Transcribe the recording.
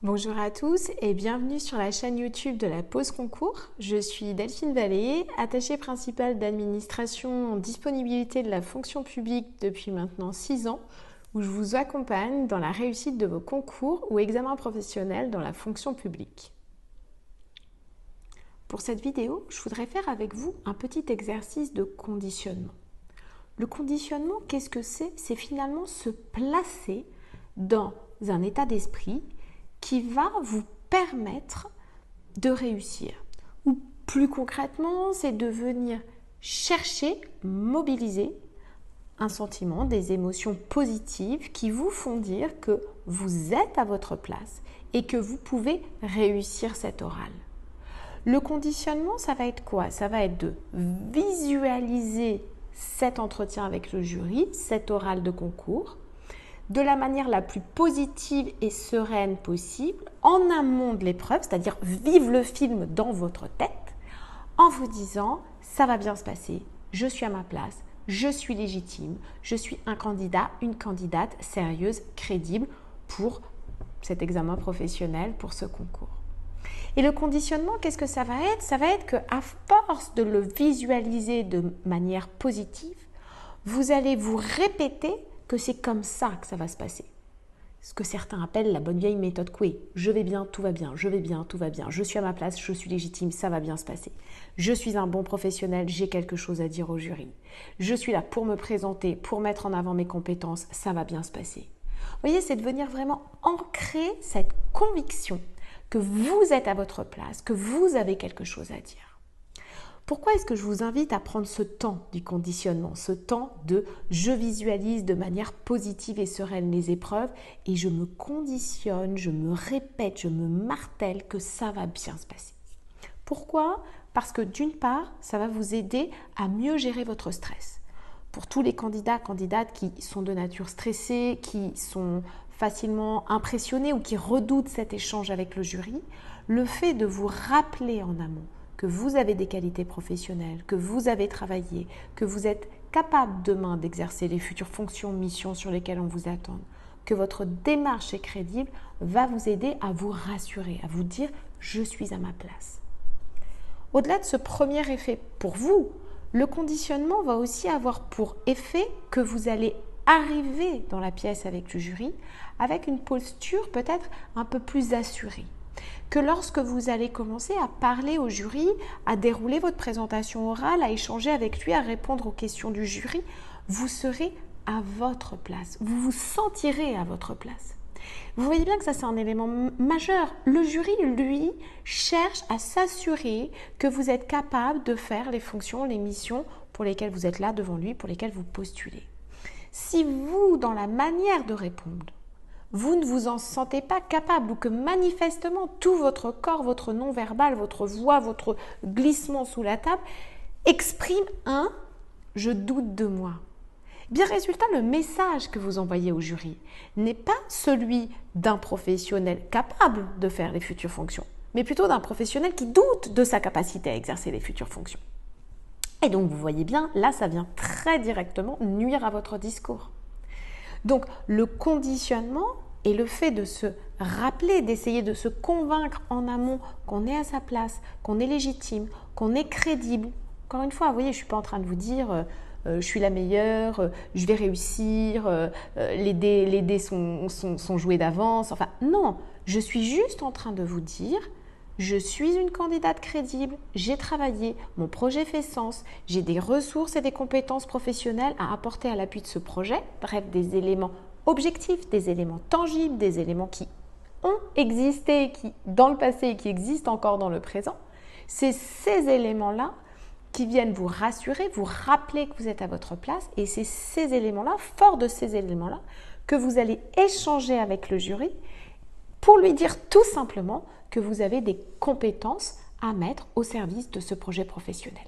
Bonjour à tous et bienvenue sur la chaîne YouTube de la Pause Concours. Je suis Delphine Vallée, attachée principale d'administration en disponibilité de la fonction publique depuis maintenant 6 ans, où je vous accompagne dans la réussite de vos concours ou examens professionnels dans la fonction publique. Pour cette vidéo, je voudrais faire avec vous un petit exercice de conditionnement. Le conditionnement, qu'est-ce que c'est? C'est finalement se placer dans un état d'esprit qui va vous permettre de réussir. Ou plus concrètement, c'est de venir chercher, mobiliser un sentiment, des émotions positives qui vous font dire que vous êtes à votre place et que vous pouvez réussir cet oral. Le conditionnement, ça va être quoi? Ça va être de visualiser cet entretien avec le jury, cet oral de concours, de la manière la plus positive et sereine possible, en amont de l'épreuve, c'est-à-dire vivre le film dans votre tête, en vous disant « ça va bien se passer, je suis à ma place, je suis légitime, je suis un candidat, une candidate sérieuse, crédible pour cet examen professionnel, pour ce concours ». Et le conditionnement, qu'est-ce que ça va être? Ça va être qu'à force de le visualiser de manière positive, vous allez vous répéter que c'est comme ça que ça va se passer. Ce que certains appellent la bonne vieille méthode Coué. Je vais bien, tout va bien, je vais bien, tout va bien, je suis à ma place, je suis légitime, ça va bien se passer. Je suis un bon professionnel, j'ai quelque chose à dire au jury. Je suis là pour me présenter, pour mettre en avant mes compétences, ça va bien se passer. Vous voyez, c'est de venir vraiment ancrer cette conviction que vous êtes à votre place, que vous avez quelque chose à dire. Pourquoi est-ce que je vous invite à prendre ce temps du conditionnement, ce temps de je visualise de manière positive et sereine les épreuves et je me conditionne, je me répète, je me martèle que ça va bien se passer. Pourquoi? Parce que d'une part, ça va vous aider à mieux gérer votre stress. Pour tous les candidats, candidates qui sont de nature stressée, qui sont facilement impressionnés ou qui redoutent cet échange avec le jury, le fait de vous rappeler en amont que vous avez des qualités professionnelles, que vous avez travaillé, que vous êtes capable demain d'exercer les futures fonctions, missions sur lesquelles on vous attend, que votre démarche est crédible, va vous aider à vous rassurer, à vous dire « je suis à ma place ». Au-delà de ce premier effet pour vous, le conditionnement va aussi avoir pour effet que vous allez arriver dans la pièce avec le jury avec une posture peut-être un peu plus assurée. Que lorsque vous allez commencer à parler au jury, à dérouler votre présentation orale, à échanger avec lui, à répondre aux questions du jury, vous serez à votre place, vous vous sentirez à votre place. Vous voyez bien que ça, c'est un élément majeur. Le jury, lui, cherche à s'assurer que vous êtes capable de faire les fonctions, les missions pour lesquelles vous êtes là devant lui, pour lesquelles vous postulez. Si vous, dans la manière de répondre, vous ne vous en sentez pas capable ou que manifestement tout votre corps, votre non-verbal, votre voix, votre glissement sous la table exprime un « je doute de moi ». Bien résultat, le message que vous envoyez au jury n'est pas celui d'un professionnel capable de faire les futures fonctions, mais plutôt d'un professionnel qui doute de sa capacité à exercer les futures fonctions. Et donc, vous voyez bien, là, ça vient très directement nuire à votre discours. Donc, le conditionnement et le fait de se rappeler, d'essayer de se convaincre en amont qu'on est à sa place, qu'on est légitime, qu'on est crédible. Encore une fois, vous voyez, je ne suis pas en train de vous dire je suis la meilleure, je vais réussir, les dés sont joués d'avance. Enfin, non, je suis juste en train de vous dire je suis une candidate crédible, j'ai travaillé, mon projet fait sens, j'ai des ressources et des compétences professionnelles à apporter à l'appui de ce projet, bref, des éléments objectifs, des éléments tangibles, des éléments qui ont existé qui, dans le passé et qui existent encore dans le présent. C'est ces éléments-là qui viennent vous rassurer, vous rappeler que vous êtes à votre place et c'est ces éléments-là, forts de ces éléments-là, que vous allez échanger avec le jury pour lui dire tout simplement que vous avez des compétences à mettre au service de ce projet professionnel.